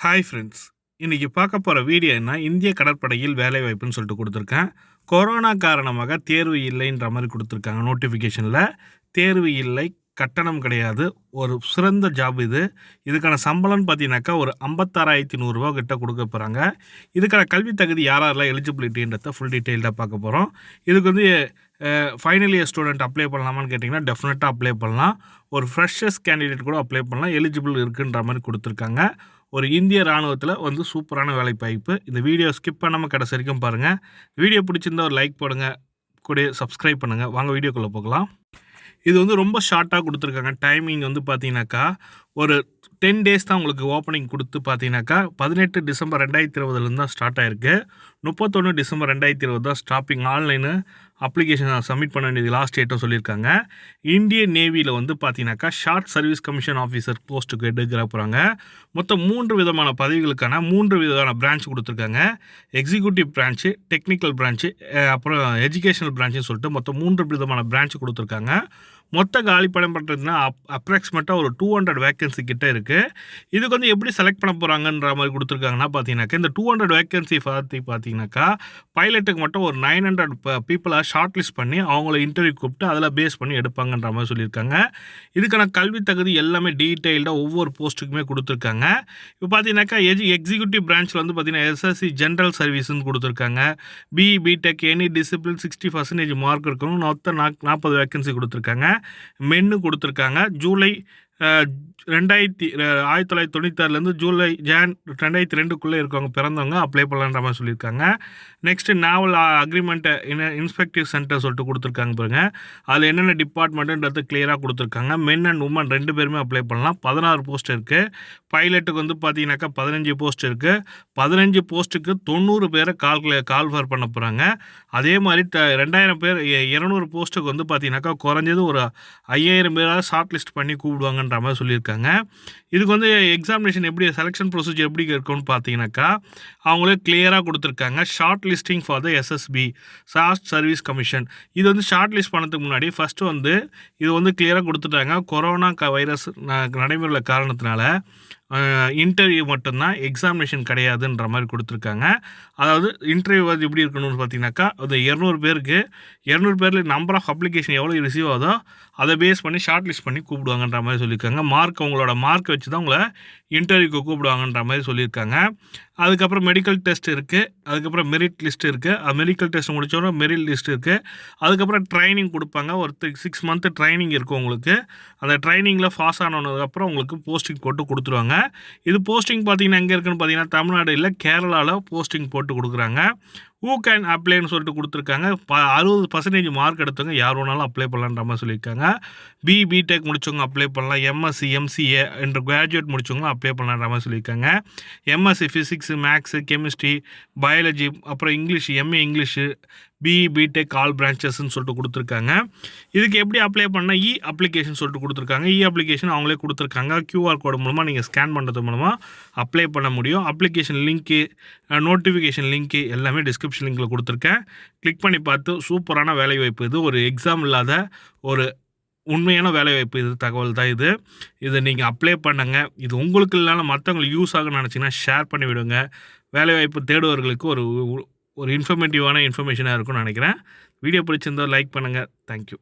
Hi friends, இன்றைக்கி பார்க்க போகிற வீடியோ என்ன, இந்திய கடற்படையில் வேலைவாய்ப்புன்னு சொல்லிட்டு கொடுத்துருக்கேன். கொரோனா காரணமாக தேர்வு இல்லைன்ற மாதிரி கொடுத்துருக்காங்க. நோட்டிஃபிகேஷனில் தேர்வு இல்லை, கட்டணம் கிடையாது, ஒரு சிறந்த ஜாப் இது. இதுக்கான சம்பளம்னு பார்த்தீங்கன்னாக்கா ஒரு 56,100 கிட்ட கொடுக்க போகிறாங்க. இதுக்கான கல்வி தகுதி யாரெல்லாம் எலிஜிபிலிட்டின்றத ஃபுல் டீட்டெயில்டாக பார்க்க போகிறோம். இதுக்கு வந்து ஃபைனல் இயர் ஸ்டூடெண்ட் அப்ளை பண்ணலாமான்னு கேட்டிங்கன்னா டெஃபினட்டாக அப்ளை பண்ணலாம். ஒரு ஃப்ரெஷர்ஸ் கேண்டிடேட் கூட அப்ளை பண்ணலாம், எலிஜிபிள் இருக்குன்ற மாதிரி கொடுத்துருக்காங்க. ஒரு இந்திய இராணுவத்தில் வந்து சூப்பரான வேலைவாய்ப்பு. இந்த வீடியோ ஸ்கிப் பண்ணாமல் கடைசி வரைக்கும் பாருங்கள். வீடியோ பிடிச்சிருந்தால் ஒரு லைக் போடுங்க, கூட சப்ஸ்கிரைப் பண்ணுங்கள். வாங்க வீடியோக்குள்ளே போகலாம். இது வந்து ரொம்ப ஷார்ட்டாக கொடுத்துருக்காங்க. டைமிங் வந்து பார்த்தீங்கன்னாக்கா ஒரு 10 டேஸ் தான் உங்களுக்கு ஓப்பனிங் கொடுத்து பார்த்தீங்கன்னாக்கா 18 டிசம்பர் 2020 தான் ஸ்டார்ட் ஆகிருக்கு. 31 டிசம்பர் 2020 தான் ஸ்டாப்பிங். ஆன்லைனு அப்ளிகேஷன் சப்மிட் பண்ண வேண்டியது லாஸ்ட் டேட்டும் சொல்லியிருக்காங்க. இந்தியன் நேவியில் வந்து பார்த்தீங்கன்னாக்கா ஷார்ட் சர்வீஸ் கமிஷன் ஆஃபீஸர் போஸ்ட்டுக்கு எடுக்கிற போகிறாங்க. மொத்தம் 3 விதமான பதவிகளுக்கான 3 விதமான பிரான்ச் கொடுத்துருக்காங்க. எக்ஸிக்யூட்டிவ் பிரான்ச்சு, டெக்னிக்கல் பிரான்ச்சு, அப்புறம் எஜுகேஷனல் பிரான்ச்சுன்னு சொல்லிட்டு மொத்தம் 3 விதமான பிரான்ச் கொடுத்துருக்காங்க. மொத்த காலி படம் பண்ணுறதுனா அப்ராக்சிமேட்டாக ஒரு 200 வேக்கன்சி கிட்ட இருக்குது. இதுக்கு வந்து எப்படி செலக்ட் பண்ண போகிறாங்கன்ற மாதிரி கொடுத்துருக்காங்கன்னா பார்த்தீங்கன்னாக்கா இந்த 200 வேக்கன்சி பார்த்தீங்கன்னாக்கா பைலட்டுக்கு மட்டும் ஒரு 900 பீப்புளை ஷார்ட் லிஸ்ட் பண்ணி அவங்கள இன்டர்வியூ கூப்பிட்டு அதில் பேஸ் பண்ணி எடுப்பாங்கன்ற மாதிரி சொல்லியிருக்காங்க. இதுக்கான கல்வி தகுதி எல்லாமே டீட்டெயில்டாக ஒவ்வொரு போஸ்ட்டுக்குமே கொடுத்துருக்காங்க. இப்போ பார்த்தீங்கன்னாக்கா எக்ஸிக்யூட்டிவ் பிரான்ச்சில் வந்து பார்த்தீங்கன்னா எஸ்எஸ்சி ஜென்ரல் சர்வீஸ்ன்னு கொடுத்துருக்காங்க. BE BTech any discipline 60% mark இருக்கணும். மொத்தம் 40 வேக்கன்சி கொடுத்துருக்காங்க. மென்னு கொடுத்துருக்காங்க. ஜூலை 1996 ஜூலை ஜான் 2002 இருக்கவங்க பிறந்தவங்க அப்ளை பண்ணலான்ற மாதிரி சொல்லியிருக்காங்க. நெக்ஸ்ட்டு நாவல் அக்ரிமெண்ட் இன்ஸ்பெக்டிவ் சென்டர் சொல்லிட்டு கொடுத்துருக்காங்க பாருங்க. அதில் என்னென்ன டிபார்ட்மெண்ட்டுன்றது கிளியராக கொடுத்துருக்காங்க. மென் அண்ட் உமன் 2 பேருமே அப்ளை பண்ணலாம். 16 போஸ்ட் இருக்குது. பைலட்டுக்கு வந்து பார்த்தீங்கன்னாக்கா 15 போஸ்ட் இருக்குது. 15 போஸ்ட்டுக்கு 90 பேரை கால்ஃபர் பண்ண போகிறாங்க. அதே மாதிரி 2000 பேர் 200 போஸ்ட்டுக்கு வந்து பார்த்தீங்கன்னாக்கா குறைஞ்சது ஒரு 5000 பேராக ஷார்ட் லிஸ்ட் பண்ணி கூப்பிடுவாங்கன்ற மாதிரி சொல்லியிருக்காங்க. இதுக்கு வந்து எக்ஸாமினேஷன் எப்படி, செலெக்ஷன் ப்ரொசீஜர் எப்படி இருக்குன்னு பார்த்தீங்கன்னாக்கா அவங்களே கிளியராக கொடுத்துருக்காங்க. Short listing for the SSB, short service commission. இது வந்து ஷார்ட் லிஸ்ட் பண்ணதுக்கு முன்னாடி ஃபஸ்ட்டு வந்து இது வந்து கிளியராக கொடுத்துட்டாங்க. கொரோனா வைரஸ் நடைமுறையில் காரணத்தினால இன்டர்வியூ மட்டும்தான், எக்ஸாமினேஷன் கிடையாதுன்ற மாதிரி கொடுத்துருக்காங்க. அதாவது இன்டர்வியூ வந்து எப்படி இருக்கணும்னு பார்த்தீங்கன்னாக்கா அது 200 பேருக்கு 200 பேரில் நம்பர் ஆஃப் அப்ளிகேஷன் எவ்வளோ ரிசீவ் ஆகுதோ அதை பேஸ் பண்ணி ஷார்ட் லிஸ்ட் பண்ணி கூப்பிடுவாங்கன்ற மாதிரி சொல்லியிருக்காங்க. உங்களோட மார்க் வச்சு தான் உங்களை இன்டர்வியூக்கு கூப்பிடுவாங்கன்ற மாதிரி சொல்லியிருக்காங்க. அதுக்கப்புறம் மெடிக்கல் டெஸ்ட் இருக்குது. அதுக்கப்புறம் மெரிட் லிஸ்ட் இருக்குது. மெடிக்கல் டெஸ்ட் முடித்தோன்னா மெரிட் லிஸ்ட் இருக்குது. அதுக்கப்புறம் ட்ரைனிங் கொடுப்பாங்க. ஒரு 6 மந்த்து ட்ரைனிங் இருக்கும் உங்களுக்கு. அந்த ட்ரைனிங்கில் பாஸ் ஆனதுக்கப்புறம் உங்களுக்கு போஸ்டிங் போட்டு கொடுத்துருவாங்க. இது போஸ்டிங் பார்த்தீங்கன்னா எங்கே இருக்குன்னு பார்த்தீங்கன்னா தமிழ்நாடு இல்லை, கேரளாவில் போஸ்டிங் போட்டு கொடுக்குறாங்க. ஹூ கேன் அப்ளைன்னு சொல்லிட்டு கொடுத்துருக்காங்க. 60% மார்க் எடுத்தவங்க யார் வேணாலும் அப்ளை பண்ணலான்ற மாதிரி சொல்லியிருக்காங்க. பிடெக் முடித்தவங்க அப்ளை பண்ணலாம். எம்எஸ்சி எம்சிஏ என்ற கிராஜுவேட் முடித்தவங்க அப்ளை பண்ணலான்ற மாதிரி சொல்லியிருக்காங்க. MSc physics, maths, chemistry, biology, அப்புறம் English, MA English, BTech all பிரான்ச்சஸ்ன்னு சொல்லிட்டு கொடுத்துருக்காங்க. இதுக்கு எப்படி அப்ளை பண்ணால் அப்ளிகேஷன் சொல்லிட்டு கொடுத்துருக்காங்க. அப்ளிகேஷன் அவங்களே கொடுத்துருக்காங்க. QR கோடு மூலமாக நீங்கள் ஸ்கேன் பண்ணுறது மூலமாக அப்ளை பண்ண முடியும். அப்ளிகேஷன் லிங்க்கு, நோட்டிஃபிகேஷன் லிங்க்கு எல்லாமே டிஸ்கிரிப்ஷன் லிங்க்கில் கொடுத்துருக்கேன். கிளிக் பண்ணி பார்த்து சூப்பரான வேலைவாய்ப்பு இது. ஒரு எக்ஸாம் இல்லாத ஒரு உண்மையான வேலைவாய்ப்பு இது, தகவல் தான் இது. இதை நீங்கள் அப்ளை பண்ணுங்க. இது உங்களுக்கு இல்லைனா மற்றவங்களுக்கு யூஸ் ஆகுன்னு நினச்சிங்கன்னா ஷேர் பண்ணி விடுங்க. வேலைவாய்ப்பு தேடுவர்களுக்கு ஒரு இன்ஃபர்மேட்டிவான இன்ஃபர்மேஷனாக இருக்கும்னு நினைக்கிறேன். வீடியோ பிடிச்சிருந்தால் லைக் பண்ணுங்கள். தேங்க்யூ.